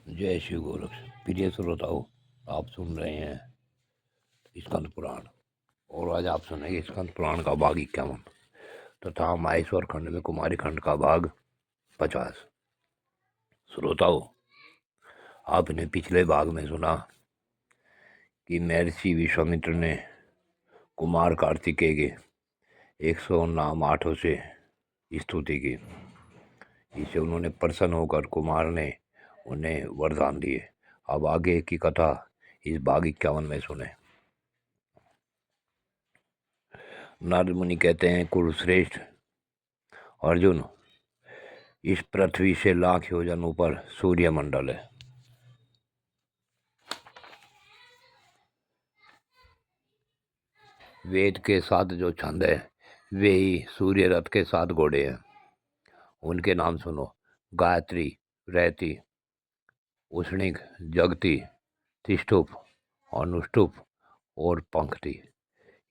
जय श्री गोरक्ष। प्रिय श्रोताओं, आप सुन रहे हैं स्कंद पुराण और आज आप सुनेंगे स्कंद पुराण का भाग 51 तथा माहेश्वर खंड में कुमारी खंड का भाग 50। श्रोताओं, आपने पिछले भाग में सुना कि महर्षि विश्वामित्र ने कुमार कार्तिकेय के 100 नाम 8 से स्तुति की। इससे उन्होंने प्रसन्न होकर कुमार ने उन्हें वरदान दिए। अब आगे की कथा इस भाग 51 में सुने। नारद मुनि कहते हैं, कुरुश्रेष्ठ अर्जुन, इस पृथ्वी से लाख योजन ऊपर सूर्य मंडल है। वेद के 7 जो छंद है वे ही सूर्य रथ के 7 घोड़े हैं। उनके नाम सुनो: गायत्री, रहती, उष्णिक, जगती, तिष्ठुप, अनुष्टुप और पंक्ति।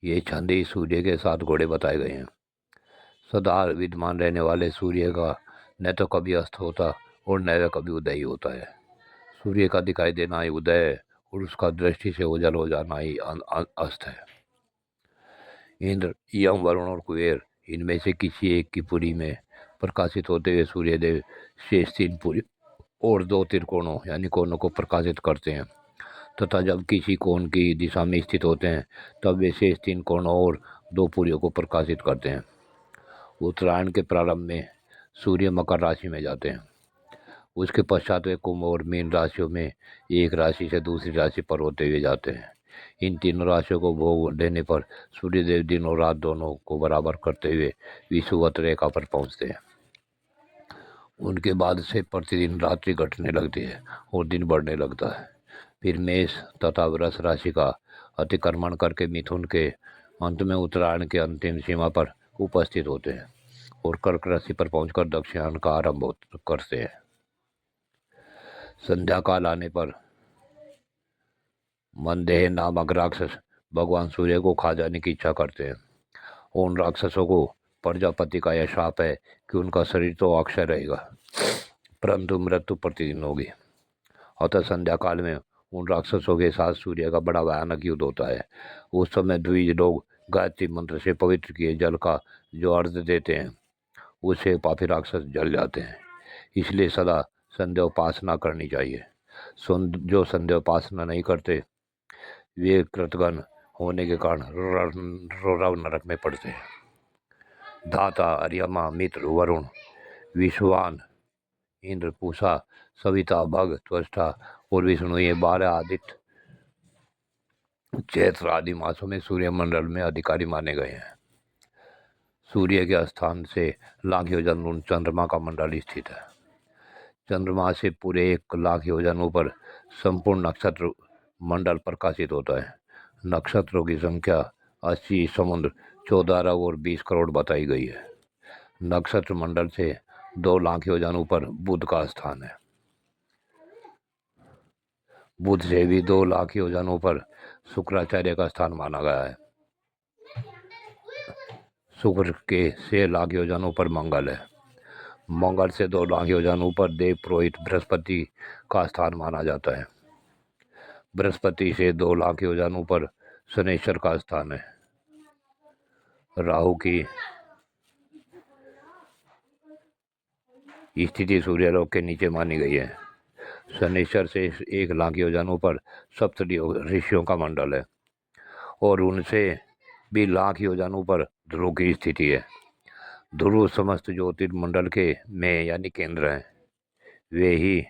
ये छंद ही सूर्य के 7 घोड़े बताए गए हैं। सदा विद्यमान रहने वाले सूर्य का न तो कभी अस्त होता और न वह कभी उदय ही होता है। सूर्य का दिखाई देना ही उदय है और उसका दृष्टि से ओझल हो जाना ही अस्त है। इंद्र, यम, वरुण और कुबेर इनमें से किसी एक की पुरी में प्रकाशित होते हुए सूर्यदेव शेष 3 पुरी और 2 त्रिकोणों यानी कोनों को प्रकाशित करते हैं तथा जब किसी कोण की दिशा में स्थित होते हैं तब वे शेष 3 कोणों और 2 पुरियों को प्रकाशित करते हैं। उत्तरायण के प्रारंभ में सूर्य मकर राशि में जाते हैं। उसके पश्चात वे कुंभ और मीन राशियों में एक राशि से दूसरी राशि पर होते हुए जाते हैं। इन तीनों राशियों को भोग देने पर सूर्यदेव दिन और रात दोनों को बराबर करते हुए विषुवत रेखा पर पहुंचते हैं। उनके बाद से प्रतिदिन रात्रि घटने लगती है और दिन बढ़ने लगता है। फिर मेष तथा वृष राशि का अतिक्रमण करके मिथुन के अंत में उत्तरायण के अंतिम सीमा पर उपस्थित होते हैं और कर्क राशि पर पहुंचकर दक्षिणायन का आरंभ करते हैं। संध्या काल आने पर मनदेह नामक राक्षस भगवान सूर्य को खा जाने की इच्छा करते हैं। उन राक्षसों को प्रजापति का यह शाप है कि उनका शरीर तो अक्षय रहेगा परंतु मृत्यु प्रतिदिन होगी। अतः संध्या काल में उन राक्षसों के साथ सूर्य का बड़ा भयानक युद्ध होता है। उस समय द्विज लोग गायत्री मंत्र से पवित्र किए जल का जो अर्घ देते हैं उससे पापी राक्षस जल जाते हैं। इसलिए सदा संध्या उपासना करनी चाहिए। जो संध्या उपासना नहीं करते वे कृतघ्न होने के कारण रौरव नरक में पड़ते हैं। धाता, अर्यमा, मित्र, वरुण, विश्वान, इंद्र, पूषा, सविता, भग, त्वष्टा और विष्णु ये 12 आदित्य चैत्र आदि मासों में सूर्यमंडल में अधिकारी माने गए हैं। सूर्य के स्थान से लाख योजन दूर चंद्रमा का मंडल स्थित है। चंद्रमा से पूरे 1 लाख योजन ऊपर संपूर्ण नक्षत्र मंडल प्रकाशित होता है। नक्षत्रों की संख्या 80 समुद्र 14 अरब और 20 करोड़ बताई गई है। नक्षत्र मंडल से 2 लाख योजन ऊपर बुध का स्थान है। बुध से भी 2 लाख योजन ऊपर शुक्राचार्य का स्थान माना गया है। शुक्र के 6 लाख योजन ऊपर मंगल है। मंगल से 2 लाख योजन ऊपर देव पुरोहित बृहस्पति का स्थान माना जाता है। बृहस्पति से 2 लाख योजन ऊपर शनेश्वर का स्थान है। राहु की स्थिति सूर्यलोक के नीचे मानी गई है। शनेश्वर से 1 लाख योजन ऊपर सप्त ऋषियों का मंडल है और उनसे भी लाख योजन ऊपर ध्रुव की स्थिति है। ध्रुव समस्त ज्योतिर्मंडल के में यानी केंद्र हैं। वे ही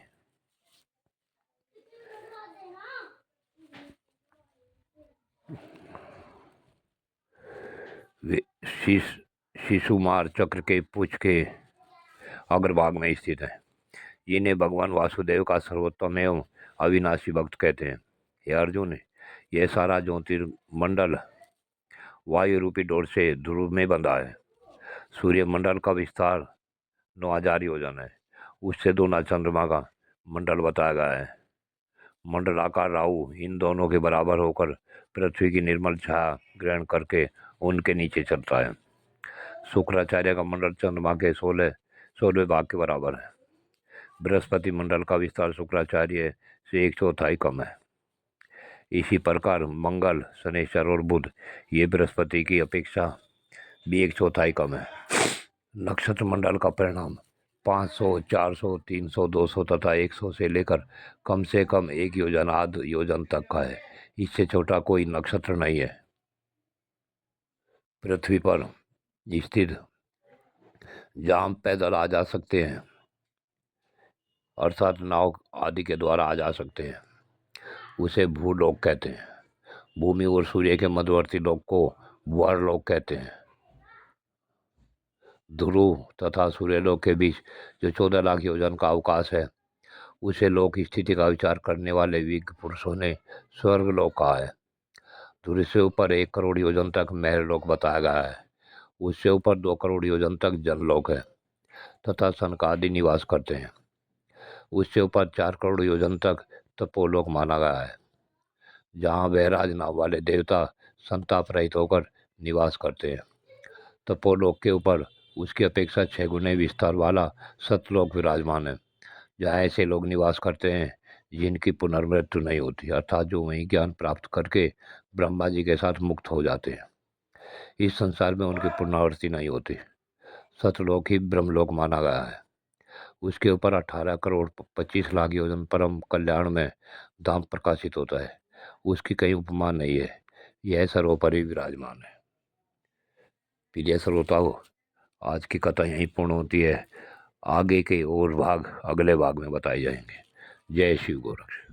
शिशुमार चक्र के पुच्छ के अग्रभाग में स्थित है। इन्हें भगवान वासुदेव का सर्वोत्तम एवं अविनाशी भक्त कहते हैं। हे अर्जुन, यह सारा ज्योतिर्मंडल वायु रूपी डोर से ध्रुव में बंधा है। सूर्यमंडल का विस्तार 9000 योजन है। उससे दोना चंद्रमा का मंडल बताया गया है। मंडलाकार राहु इन दोनों के बराबर होकर पृथ्वी की निर्मल छाया ग्रहण करके उनके नीचे चलता है। शुक्राचार्य का मंडल चंद्रमा के 16वें भाग के बराबर है। बृहस्पति मंडल का विस्तार शुक्राचार्य से 1/4 कम है। इसी प्रकार मंगल, शनिश्चर और बुध ये बृहस्पति की अपेक्षा भी 1/4 कम है। नक्षत्र मंडल का परिणाम 500, 400, 300, 200 तथा 100 से लेकर कम से कम 1 योजन आध योजन तक का है। इससे छोटा कोई नक्षत्र नहीं है। पृथ्वी पर स्थित जहाँ पैदल आ जा सकते हैं, अर्थात नाव आदि के द्वारा आ जा सकते हैं, उसे भूलोक कहते हैं। भूमि और सूर्य के मध्यवर्ती लोक को भूअरलोक कहते हैं। ध्रुव तथा सूर्यलोक के बीच जो 14 लाख योजन का अवकाश है, उसे लोक स्थिति का विचार करने वाले विज्ञ पुरुषों ने स्वर्गलोक कहा है। ध्रुव से ऊपर 1 करोड़ योजन तक महरलोक बताया गया है। उससे ऊपर 2 करोड़ योजन तक जनलोक है तथा सनकादि निवास करते हैं। उससे ऊपर 4 करोड़ योजन तक तपोलोक माना गया है, जहाँ बहराज नाम वाले देवता संताप रहित होकर निवास करते हैं। तपोलोक के ऊपर उसकी अपेक्षा 6 गुने विस्तार वाला सतलोक विराजमान है, जहाँ ऐसे लोग निवास करते हैं जिनकी पुनर्मृत्यु नहीं होती, अर्थात जो वहीं ज्ञान प्राप्त करके ब्रह्मा जी के साथ मुक्त हो जाते हैं। इस संसार में उनकी पुनरावृत्ति नहीं होती। सतलोक ही ब्रह्मलोक माना गया है। उसके ऊपर 18 करोड़ 25 लाख योजन परम कल्याण में धाम प्रकाशित होता है। उसकी कहीं उपमा नहीं है। यह सर्वोपरि विराजमान है। प्रिय श्रोताओ, आज की कथा यहीं पूर्ण होती है। आगे के और भाग अगले भाग में बताए जाएंगे। जय शिव गोरक्ष।